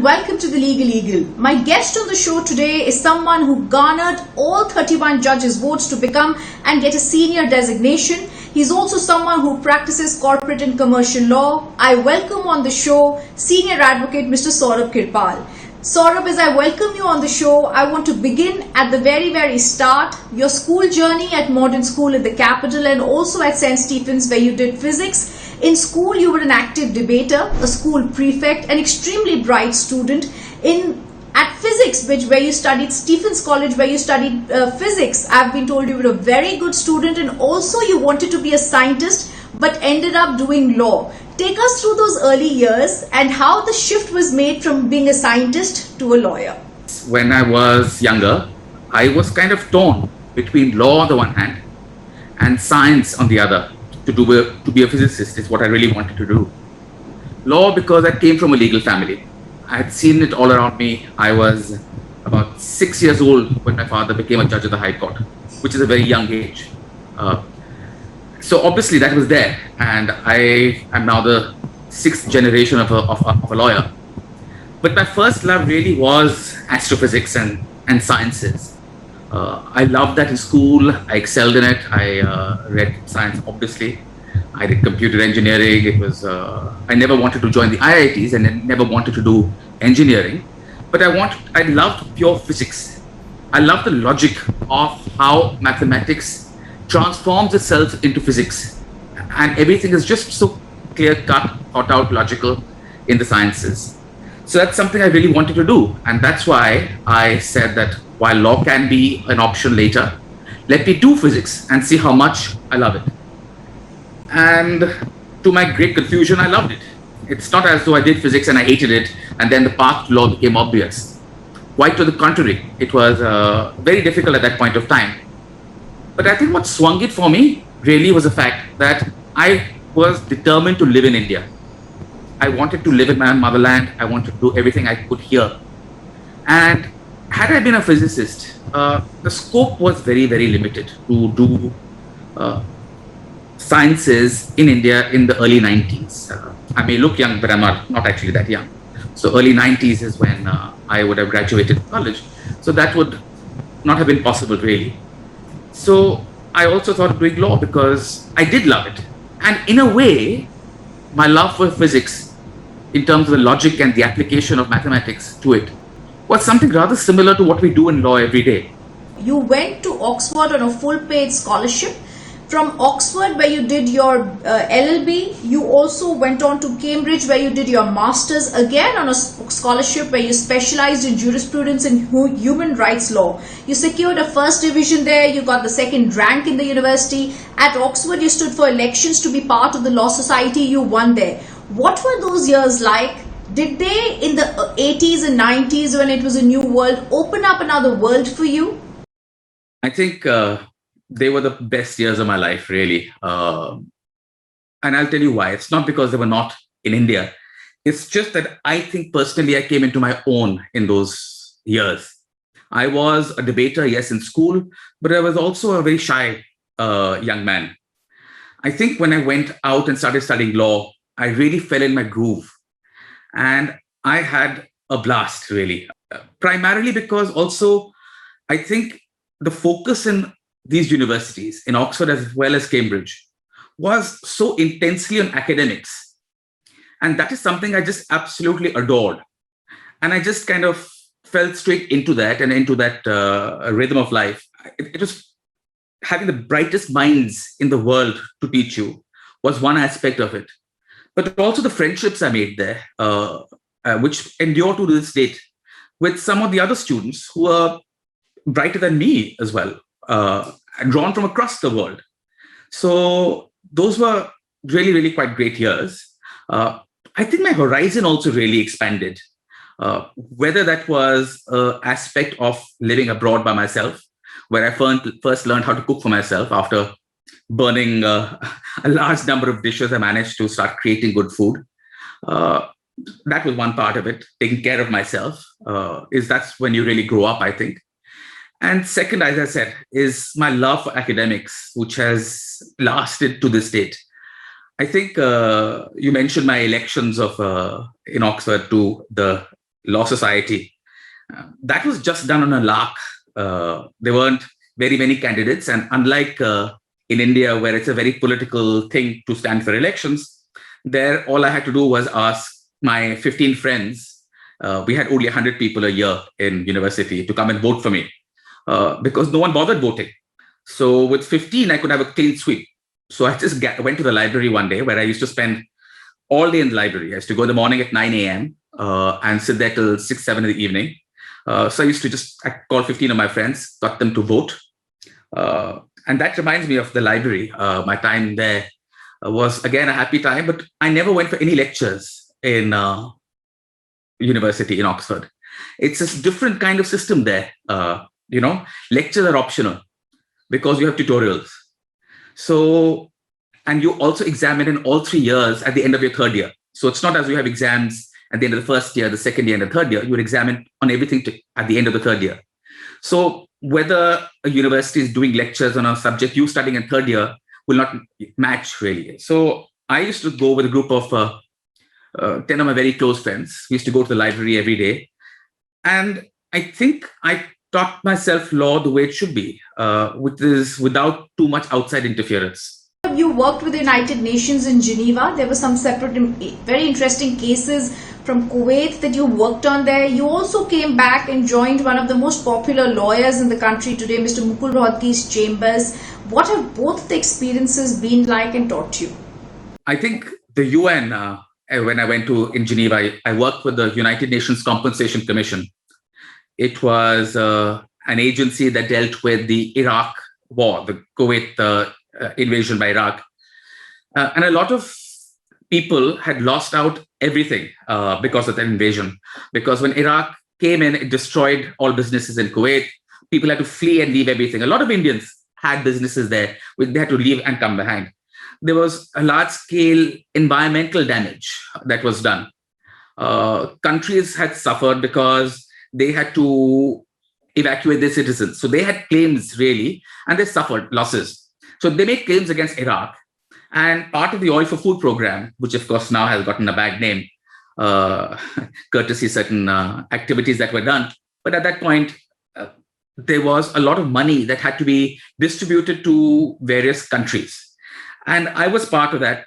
welcome to the Legal Eagle. My guest on the show today is someone who garnered all 31 judges' votes to become and get a senior designation. He's also someone who practices corporate and commercial law. I welcome on the show Senior Advocate Mr. Saurabh Kirpal. Saurabh, as I welcome you on the show, I want to begin at the very start. Your school journey at Modern School in the capital and also at St. Stephen's where you did physics. In school, you were an active debater, a school prefect, an extremely bright student. At physics, where you studied, Stephen's College, where you studied physics, I've been told you were a very good student, and also you wanted to be a scientist, but ended up doing law. Take us through those early years and how the shift was made from being a scientist to a lawyer. When I was younger, I was kind of torn between law on the one hand and science on the other. To be a physicist is what I really wanted to do. Law, because I came from a legal family. I had seen it all around me. I was about 6 years old when my father became a judge of the High Court, which is a very young age. So obviously that was there, and I am now the sixth generation of a lawyer. But my first love really was astrophysics and sciences. I loved that in school. I excelled in it. I read science, obviously. I did computer engineering. I never wanted to join the IITs and I never wanted to do engineering. But I loved pure physics. I loved the logic of how mathematics transforms itself into physics. And everything is just so clear-cut, thought out, logical in the sciences. So that's something I really wanted to do. And that's why I said that while law can be an option later, let me do physics and see how much I love it. And to my great confusion, I loved it. It's not as though I did physics and I hated it and then the path to law became obvious. Quite to the contrary, it was very difficult at that point of time. But I think what swung it for me really was the fact that I was determined to live in India. I wanted to live in my motherland. I wanted to do everything I could here. And had I been a physicist, the scope was very limited to do sciences in India in the early 90s. I may look young, but I'm not actually that young. So early 90s is when I would have graduated college. So that would not have been possible really. So I also thought of doing law because I did love it. And in a way, my love for physics in terms of the logic and the application of mathematics to it was something rather similar to what we do in law every day. You went to Oxford on a full-paid scholarship. From Oxford, where you did your LLB, you also went on to Cambridge, where you did your master's, again on a scholarship where you specialized in jurisprudence and human rights law. You secured a first division there, you got the second rank in the university. At Oxford, you stood for elections to be part of the Law Society, you won there. What were those years like? Did they, in the 80s and 90s, when it was a new world, open up another world for you? I think they were the best years of my life, really. And I'll tell you why. It's not because they were not in India. It's just that I think personally I came into my own in those years. I was a debater, yes, in school, but I was also a very shy young man. I think when I went out and started studying law, I really fell in my groove. And I had a blast, really. Primarily because also, I think the focus in these universities, in Oxford as well as Cambridge, was so intensely on academics. And that is something I just absolutely adored. And I just kind of fell straight into that and into that rhythm of life. It was having the brightest minds in the world to teach you was one aspect of it. But also the friendships I made there, which endure to this date, with some of the other students who are brighter than me as well, drawn from across the world. So those were really quite great years. I think my horizon also really expanded, whether that was an aspect of living abroad by myself, where I first learned how to cook for myself after burning a large number of dishes. I managed to start creating good food. That was one part of it. Taking care of myself that's when you really grow up, I think. And second, as I said, is my love for academics, which has lasted to this date. I think you mentioned my elections in Oxford to the Law Society. That was just done on a lark. There weren't very many candidates. And unlike in India, where it's a very political thing to stand for elections, there all I had to do was ask my 15 friends. We had only 100 people a year in university to come and vote for me because no one bothered voting. So with 15, I could have a clean sweep. So I just went to the library one day where I used to spend all day in the library. I used to go in the morning at 9 a.m. And sit there till 6, 7 in the evening. So I used to I called 15 of my friends, got them to vote. And that reminds me of the library. My time there was, again, a happy time, but I never went for any lectures in university in Oxford. It's a different kind of system there. Lectures are optional because you have tutorials. So, and you also examine in all 3 years at the end of your third year. So it's not as you have exams at the end of the first year, the second year, and the third year. You would examine on everything at the end of the third year. So whether a university is doing lectures on a subject you studying in third year will not match really. So I used to go with a group of 10 of my very close friends. We used to go to the library every day. And I think I taught myself law the way it should be, which is without too much outside interference. You worked with the United Nations in Geneva. There were some separate, very interesting cases from Kuwait that you worked on there. You also came back and joined one of the most popular lawyers in the country today, Mr. Mukul Rohatgi's chambers. What have both the experiences been like and taught you? I think the UN, when I went in Geneva, I worked with the United Nations Compensation Commission. It was an agency that dealt with the Iraq war, the Kuwait invasion by Iraq. And a lot of people had lost out everything because of that invasion. Because when Iraq came in, it destroyed all businesses in Kuwait. People had to flee and leave everything. A lot of Indians had businesses there, which they had to leave and come behind. There was a large-scale environmental damage that was done. Countries had suffered because they had to evacuate their citizens. So they had claims, really, and they suffered losses. So they made claims against Iraq. And part of the Oil for Food program, which of course now has gotten a bad name, courtesy certain activities that were done. But at that point, there was a lot of money that had to be distributed to various countries. And I was part of that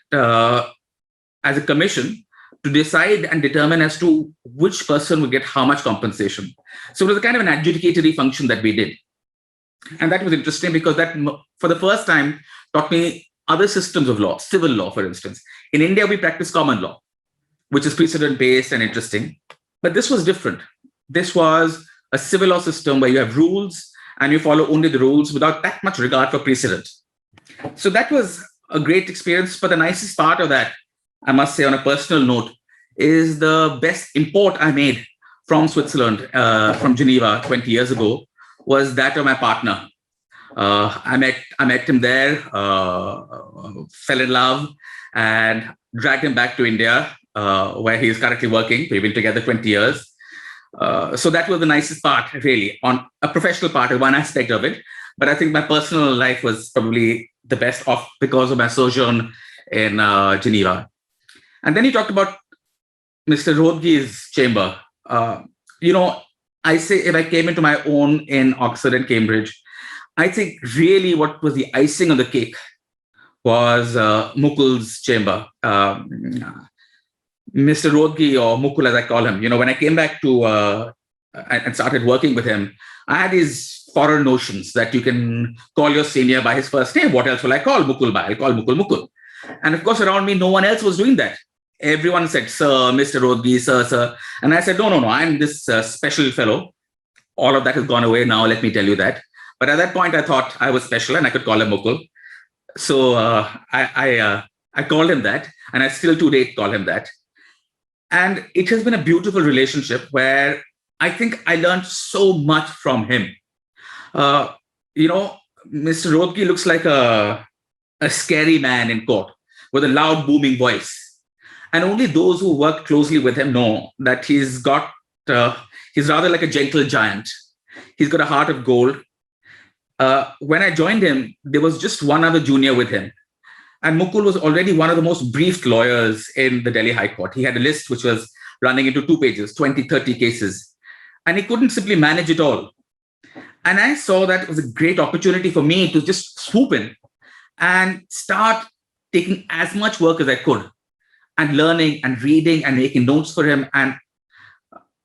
as a commission to decide and determine as to which person would get how much compensation. So it was a kind of an adjudicatory function that we did. And that was interesting because that, for the first time, taught me other systems of law, civil law, for instance. In India, we practice common law, which is precedent-based and interesting. But this was different. This was a civil law system where you have rules and you follow only the rules without that much regard for precedent. So that was a great experience. But the nicest part of that, I must say on a personal note, is the best import I made from Switzerland, from Geneva 20 years ago, was that of my partner. I met him there, fell in love, and dragged him back to India, where he is currently working. We've been together 20 years. So that was the nicest part, really, on a professional part, one aspect of it. But I think my personal life was probably the best off because of my sojourn in Geneva. And then he talked about Mr. Rohatgi's chamber. I say if I came into my own in Oxford and Cambridge, I think really what was the icing on the cake was Mukul's chamber. Mr. Rohatgi, or Mukul as I call him, when I came back to and started working with him, I had these foreign notions that you can call your senior by his first name. What else will I call Mukul by? I'll call Mukul. And of course, around me, no one else was doing that. Everyone said, sir, Mr. Rohatgi, sir. And I said, no, I'm this special fellow. All of that has gone away now, let me tell you that. But at that point, I thought I was special and I could call him Mukul. So I called him that, and I still to date call him that. And it has been a beautiful relationship where I think I learned so much from him. Mr. Rohatgi looks like a scary man in court with a loud, booming voice. And only those who work closely with him know that he's rather like a gentle giant. He's got a heart of gold. When I joined him, there was just one other junior with him. And Mukul was already one of the most briefed lawyers in the Delhi High Court. He had a list which was running into 2 pages, 20, 30 cases. And he couldn't simply manage it all. And I saw that it was a great opportunity for me to just swoop in and start taking as much work as I could and learning and reading and making notes for him and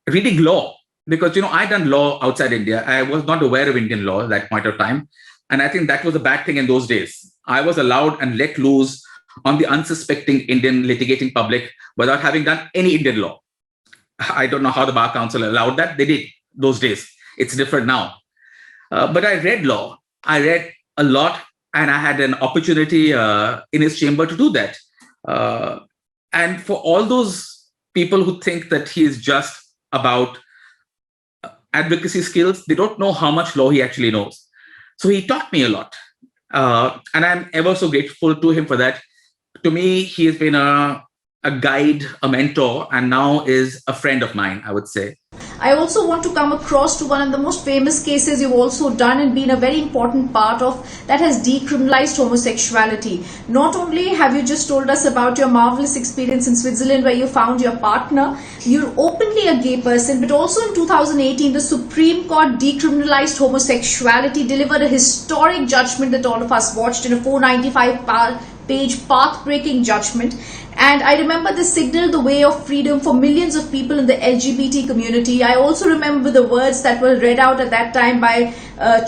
reading law. Because, I'd done law outside India. I was not aware of Indian law at that point of time. And I think that was a bad thing in those days. I was allowed and let loose on the unsuspecting Indian litigating public without having done any Indian law. I don't know how the Bar Council allowed that. They did those days. It's different now. But I read law. I read a lot, and I had an opportunity in his chamber to do that. And for all those people who think that he is just about advocacy skills, they don't know how much law he actually knows. So he taught me a lot. And I'm ever so grateful to him for that. To me, he has been a guide, a mentor, and now is a friend of mine, I would say. I also want to come across to one of the most famous cases you've also done and been a very important part of, that has decriminalized homosexuality. Not only have you just told us about your marvelous experience in Switzerland where you found your partner, you're openly a gay person, but also in 2018, the Supreme Court decriminalized homosexuality, delivered a historic judgment that all of us watched in a 495-page path-breaking judgment. And I remember this signaled the way of freedom for millions of people in the LGBT community. I also remember the words that were read out at that time by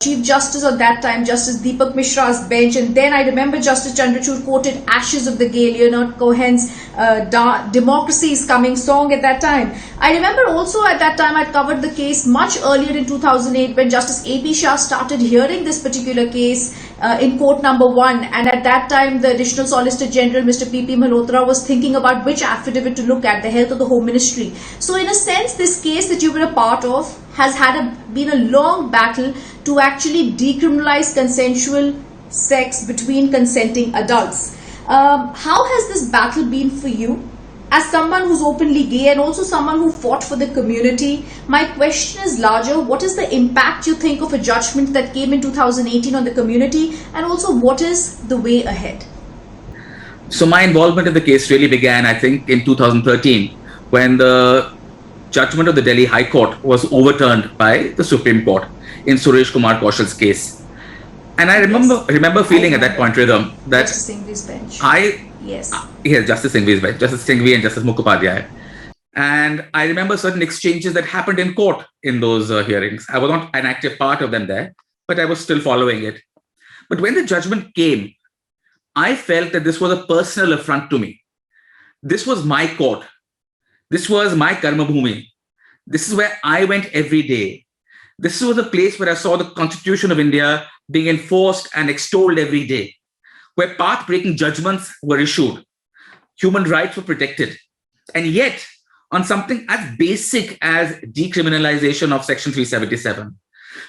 Chief Justice of that time, Justice Deepak Mishra's bench. And then I remember Justice Chandrachud quoted Ashes of the Gay, Leonard Cohen's Democracy is Coming song at that time. I remember also at that time I'd covered the case much earlier in 2008 when Justice A.P. Shah started hearing this particular case in court number 1, and at that time the Additional Solicitor General Mr. P.P. Malhotra was thinking about which affidavit to look at, the health of the Home Ministry. So in a sense, this case that you were a part of has been a long battle to actually decriminalize consensual sex between consenting adults. How has this battle been for you? As someone who's openly gay and also someone who fought for the community, my question is larger. What is the impact you think of a judgment that came in 2018 on the community, and also what is the way ahead? So my involvement in the case really began, I think, in 2013, when the judgment of the Delhi High Court was overturned by the Supreme Court in Suresh Kumar Kaushal's case. And I remember feeling at that point, Rhythm, that Justice Singhvi's bench. Yes, Justice Singhvi's bench, Justice Singhvi and Justice Mukhopadhyay. And I remember certain exchanges that happened in court in those hearings. I was not an active part of them there, but I was still following it. But when the judgment came, I felt that this was a personal affront to me. This was my court. This was my karma bhumi. This is where I went every day. This was a place where I saw the Constitution of India being enforced and extolled every day, where path-breaking judgments were issued, human rights were protected. And yet, on something as basic as decriminalization of Section 377,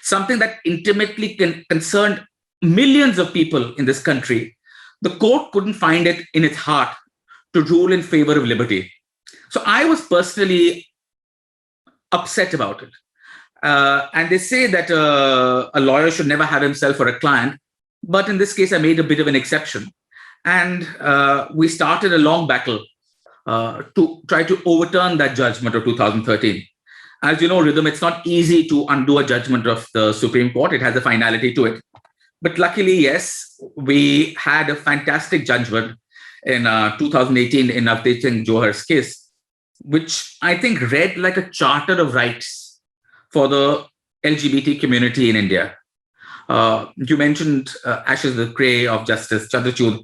something that intimately concerned millions of people in this country, the court couldn't find it in its heart to rule in favor of liberty. So I was personally upset about it. And they say that a lawyer should never have himself for a client. But in this case, I made a bit of an exception. And we started a long battle to try to overturn that judgment of 2013. As you know, Rhythm, it's not easy to undo a judgment of the Supreme Court. It has a finality to it. But luckily, yes, we had a fantastic judgment in 2018 in Navdeep Singh Johhar's case, which I think read like a charter of rights for the LGBT community in India. You mentioned Ashes of the Grey of Justice Chandrachud,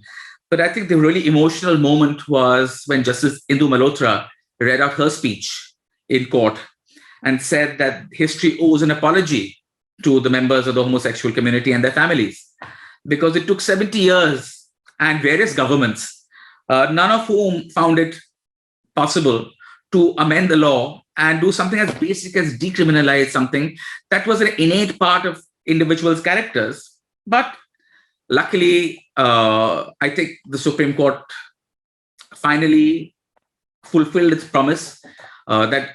but I think the really emotional moment was when Justice Indu Malhotra read out her speech in court and said that history owes an apology to the members of the homosexual community and their families, because it took 70 years and various governments, none of whom found it possible to amend the law and do something as basic as decriminalize something that was an innate part of individuals' characters. But luckily, I think the Supreme Court finally fulfilled its promise that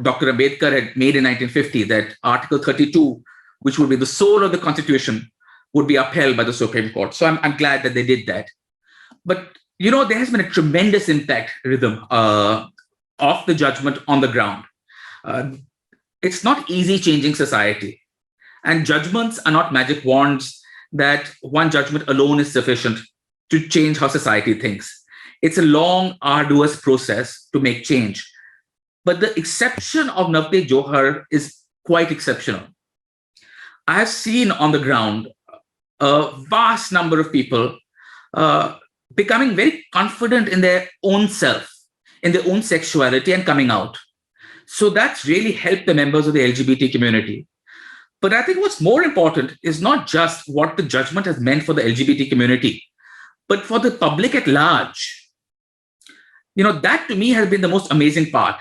Dr. Ambedkar had made in 1950, that Article 32, which would be the soul of the Constitution, would be upheld by the Supreme Court. So I'm glad that they did that. But, there has been a tremendous impact, Rhythm, of the judgment on the ground. Uh, it's not easy changing society. And judgments are not magic wands that one judgment alone is sufficient to change how society thinks. It's a long, arduous process to make change. But the exception of Navneet Johar is quite exceptional. I have seen on the ground a vast number of people becoming very confident in their own self, in their own sexuality, and coming out. So that's really helped the members of the LGBT community. But I think what's more important is not just what the judgment has meant for the LGBT community, but for the public at large. That to me has been the most amazing part.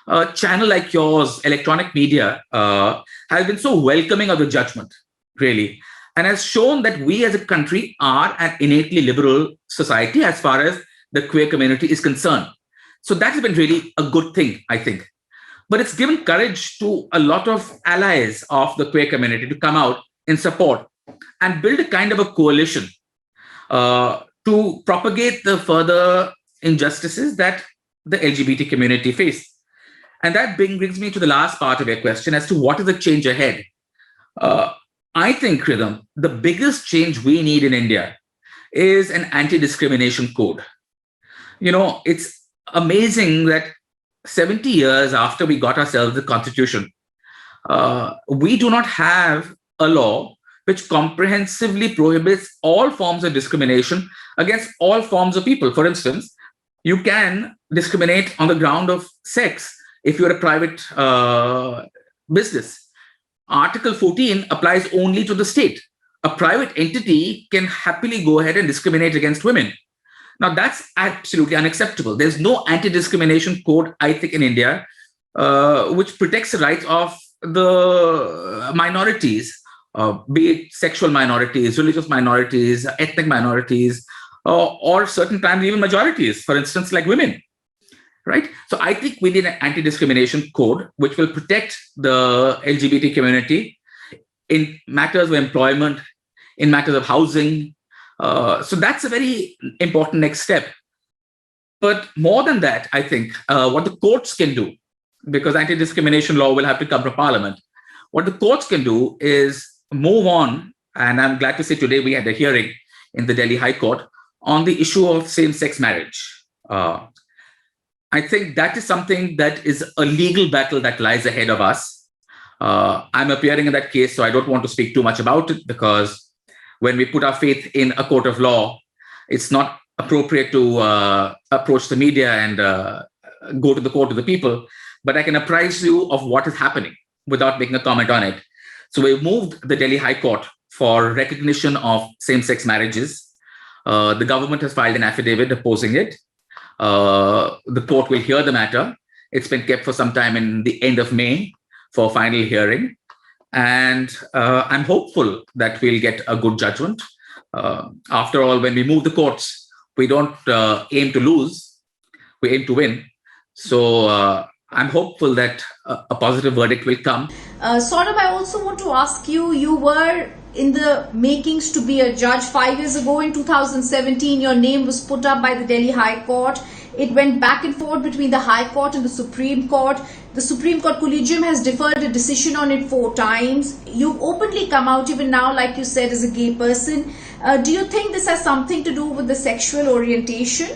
A channel like yours, electronic media, has been so welcoming of the judgment, really, and has shown that we as a country are an innately liberal society as far as the queer community is concerned. So that has been really a good thing, I think. But it's given courage to a lot of allies of the queer community to come out in support and build a kind of a coalition to propagate the further injustices that the LGBT community face. And that brings me to the last part of your question as to what is the change ahead. I think, Rhythm, the biggest change we need in India is an anti-discrimination code. It's amazing that 70 years after we got ourselves the constitution, we do not have a law which comprehensively prohibits all forms of discrimination against all forms of people. For instance, you can discriminate on the ground of sex if you're a private business. Article 14 applies only to the state. A private entity can happily go ahead and discriminate against women. Now, that's absolutely unacceptable. There's no anti-discrimination code, I think, in India, which protects the rights of the minorities, be it sexual minorities, religious minorities, ethnic minorities, or certain times even majorities, for instance, like women. Right? So I think we need an anti-discrimination code which will protect the LGBT community in matters of employment, in matters of housing. So that's a very important next step. But more than that, I think what the courts can do, because anti-discrimination law will have to come from Parliament, what the courts can do is move on. And I'm glad to say today we had a hearing in the Delhi High Court on the issue of same-sex marriage. I think that is something that is a legal battle that lies ahead of us. I'm appearing in that case, so I don't want to speak too much about it, because when we put our faith in a court of law, it's not appropriate to approach the media and go to the court of the people. But I can apprise you of what is happening without making a comment on it. So we've moved the Delhi High Court for recognition of same-sex marriages. The government has filed an affidavit opposing it. The court will hear the matter. It's been kept for some time in the end of May for final hearing. And I'm hopeful that we'll get a good judgment. After all, when we move the courts, we don't aim to lose, we aim to win. So I'm hopeful that a positive verdict will come. Saurabh, I also want to ask you, you were in the makings to be a judge 5 years ago. In 2017, your name was put up by the Delhi High Court. It went back and forth between the High Court and the Supreme Court. The Supreme Court Collegium has deferred a decision on it 4 times. You've openly come out even now, like you said, as a gay person. Do you think this has something to do with the sexual orientation?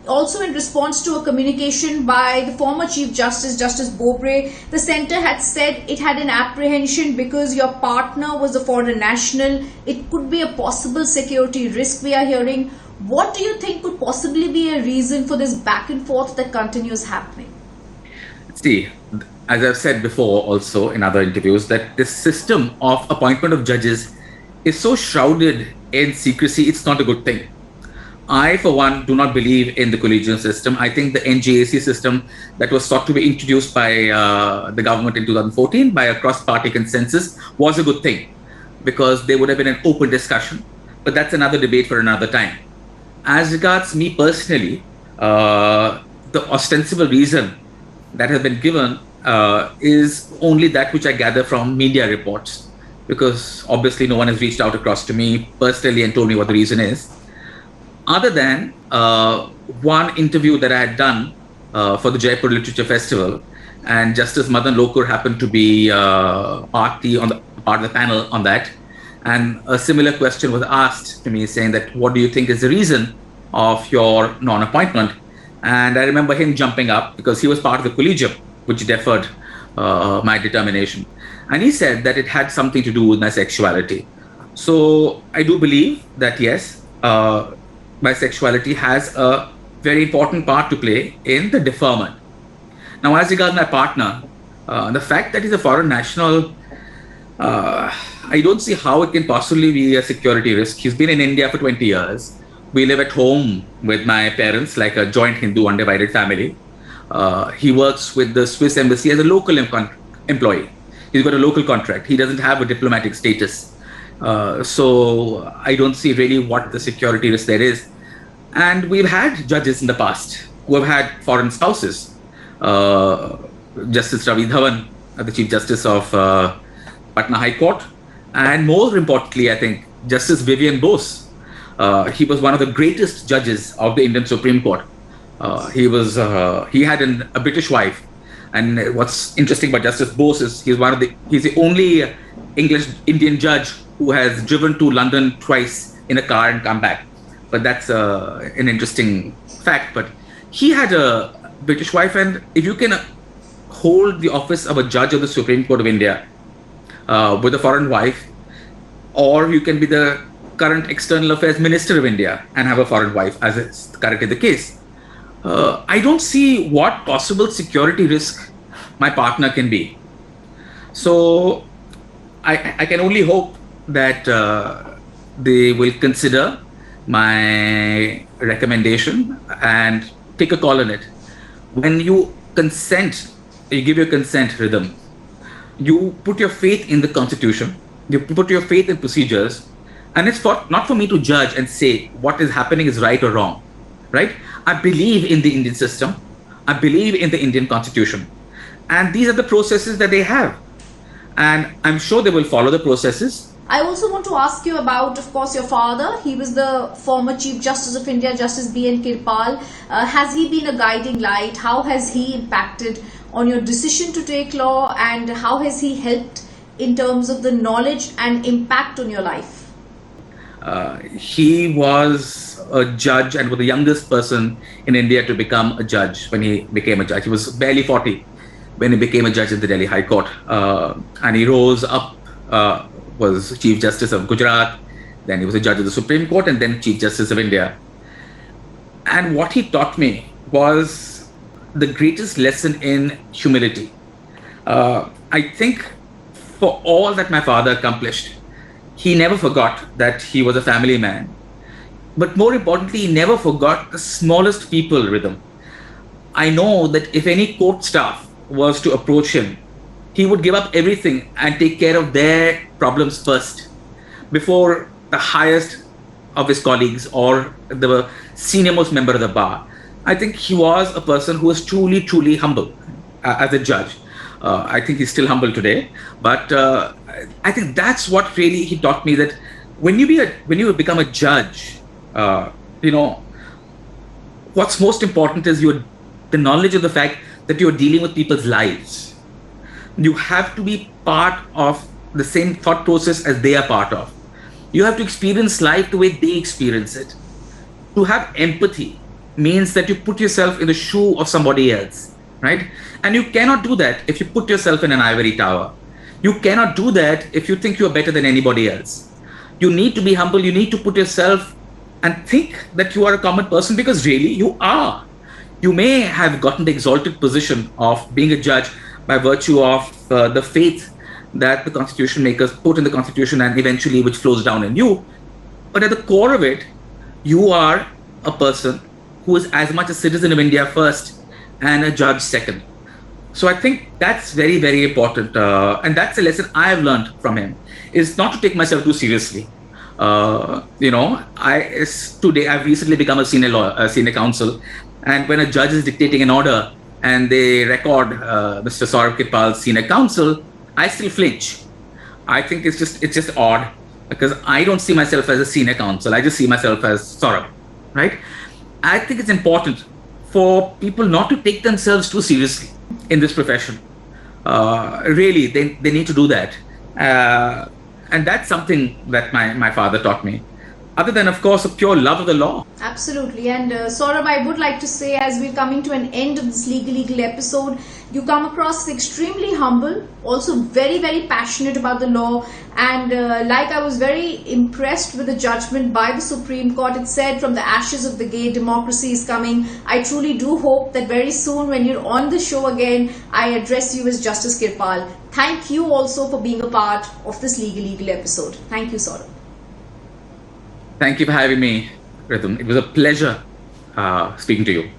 Also, in response to a communication by the former Chief Justice, Justice Bobray, the centre had said it had an apprehension because your partner was a foreign national. It could be a possible security risk we are hearing. What do you think could possibly be a reason for this back and forth that continues happening? See, as I've said before also in other interviews, that this system of appointment of judges is so shrouded in secrecy, it's not a good thing. I, for one, do not believe in the collegial system. I think the NGAC system that was sought to be introduced by the government in 2014 by a cross-party consensus was a good thing, because there would have been an open discussion. But that's another debate for another time. As regards me personally, the ostensible reason that has been given is only that which I gather from media reports, because obviously no one has reached out across to me personally and told me what the reason is. Other than one interview that I had done for the Jaipur Literature Festival, and Justice Madan Lokur happened to be part of the panel on that. And a similar question was asked to me, saying that, what do you think is the reason of your non-appointment? And I remember him jumping up because he was part of the collegium, which deferred my determination. And he said that it had something to do with my sexuality. So I do believe that, yes, my sexuality has a very important part to play in the deferment. Now, as regards my partner, the fact that he's a foreign national, I don't see how it can possibly be a security risk. He's been in India for 20 years. We live at home with my parents, like a joint Hindu undivided family. He works with the Swiss embassy as a local employee. He's got a local contract. He doesn't have a diplomatic status. So I don't see really what the security risk there is. And we've had judges in the past who have had foreign spouses. Justice Ravi Dhawan, the Chief Justice of Patna High Court. And more importantly, I think, Justice Vivian Bose. He was one of the greatest judges of the Indian Supreme Court. He had a British wife. And what's interesting about Justice Bose is he's the only Indian judge who has driven to London twice in a car and come back. But that's an interesting fact. But he had a British wife, and if you can hold the office of a judge of the Supreme Court of India with a foreign wife, or you can be the current External Affairs Minister of India and have a foreign wife, as is currently the case, I don't see what possible security risk my partner can be. So I can only hope that they will consider my recommendation and take a call on it. When you consent, you give your consent rhythm, you put your faith in the Constitution, you put your faith in procedures, and it's not for me to judge and say what is happening is right or wrong, right? I believe in the Indian system. I believe in the Indian Constitution. And these are the processes that they have. And I'm sure they will follow the processes. I also want to ask you about, of course, your father. He was the former Chief Justice of India, Justice B.N. Kirpal. Has he been a guiding light? How has he impacted on your decision to take law, and how has he helped in terms of the knowledge and impact on your life? He was a judge and was the youngest person in India to become a judge when he became a judge. He was barely 40 when he became a judge in the Delhi High Court. And he rose up, was Chief Justice of Gujarat, then he was a judge of the Supreme Court, and then Chief Justice of India. And what he taught me was the greatest lesson in humility. I think for all that my father accomplished, he never forgot that he was a family man. But more importantly, he never forgot the smallest people rhythm. I know that if any court staff was to approach him, he would give up everything and take care of their problems first before the highest of his colleagues or the senior-most member of the bar. I think he was a person who was truly, truly humble as a judge. I think he's still humble today, but I think that's what really he taught me, that when you become a judge, what's most important is the knowledge of the fact that you're dealing with people's lives. You have to be part of the same thought process as they are part of. You have to experience life the way they experience it. To have empathy means that you put yourself in the shoe of somebody else, right? And you cannot do that if you put yourself in an ivory tower. You cannot do that if you think you're better than anybody else. You need to be humble. You need to put yourself and think that you are a common person, because really you are. You may have gotten the exalted position of being a judge by virtue of the faith that the constitution makers put in the constitution and eventually which flows down in you. But at the core of it, you are a person who is as much a citizen of India first and a judge second. So I think that's very, very important. And that's a lesson I have learned from him, is not to take myself too seriously. Today I've recently become a senior counsel. And when a judge is dictating an order and they record Mr. Saurabh Kirpal's senior counsel, I still flinch. I think it's just odd, because I don't see myself as a senior counsel. I just see myself as Saurabh, right? I think it's important for people not to take themselves too seriously in this profession. Really, they need to do that. And that's something that my father taught me. Other than, of course, a pure love of the law. Absolutely. And Saurabh, I would like to say, as we're coming to an end of this Legal episode, you come across extremely humble, also very, very passionate about the law. And like I was very impressed with the judgment by the Supreme Court. It said, from the ashes of the gate, democracy is coming. I truly do hope that very soon, when you're on the show again, I address you as Justice Kirpal. Thank you also for being a part of this Legal episode. Thank you, Saurabh. Thank you for having me, Rhythm. It was a pleasure speaking to you.